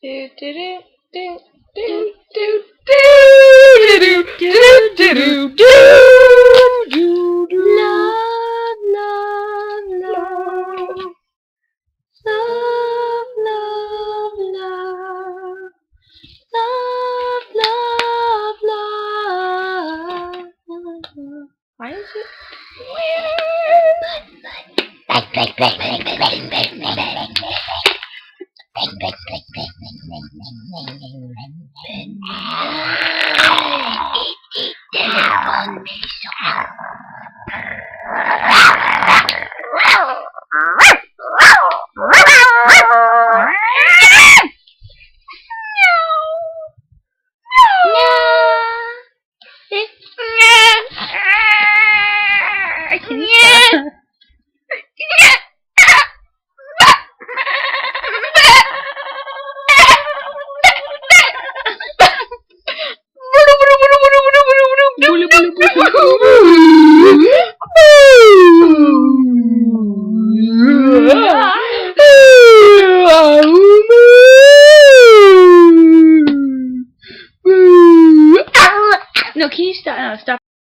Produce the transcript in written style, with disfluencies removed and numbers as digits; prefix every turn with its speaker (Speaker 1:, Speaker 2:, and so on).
Speaker 1: Do do do do do do do do do do do do.
Speaker 2: Love, love, love. Love, love, love. Love, love, love.
Speaker 1: Why is it? No, can you stop? No, stop.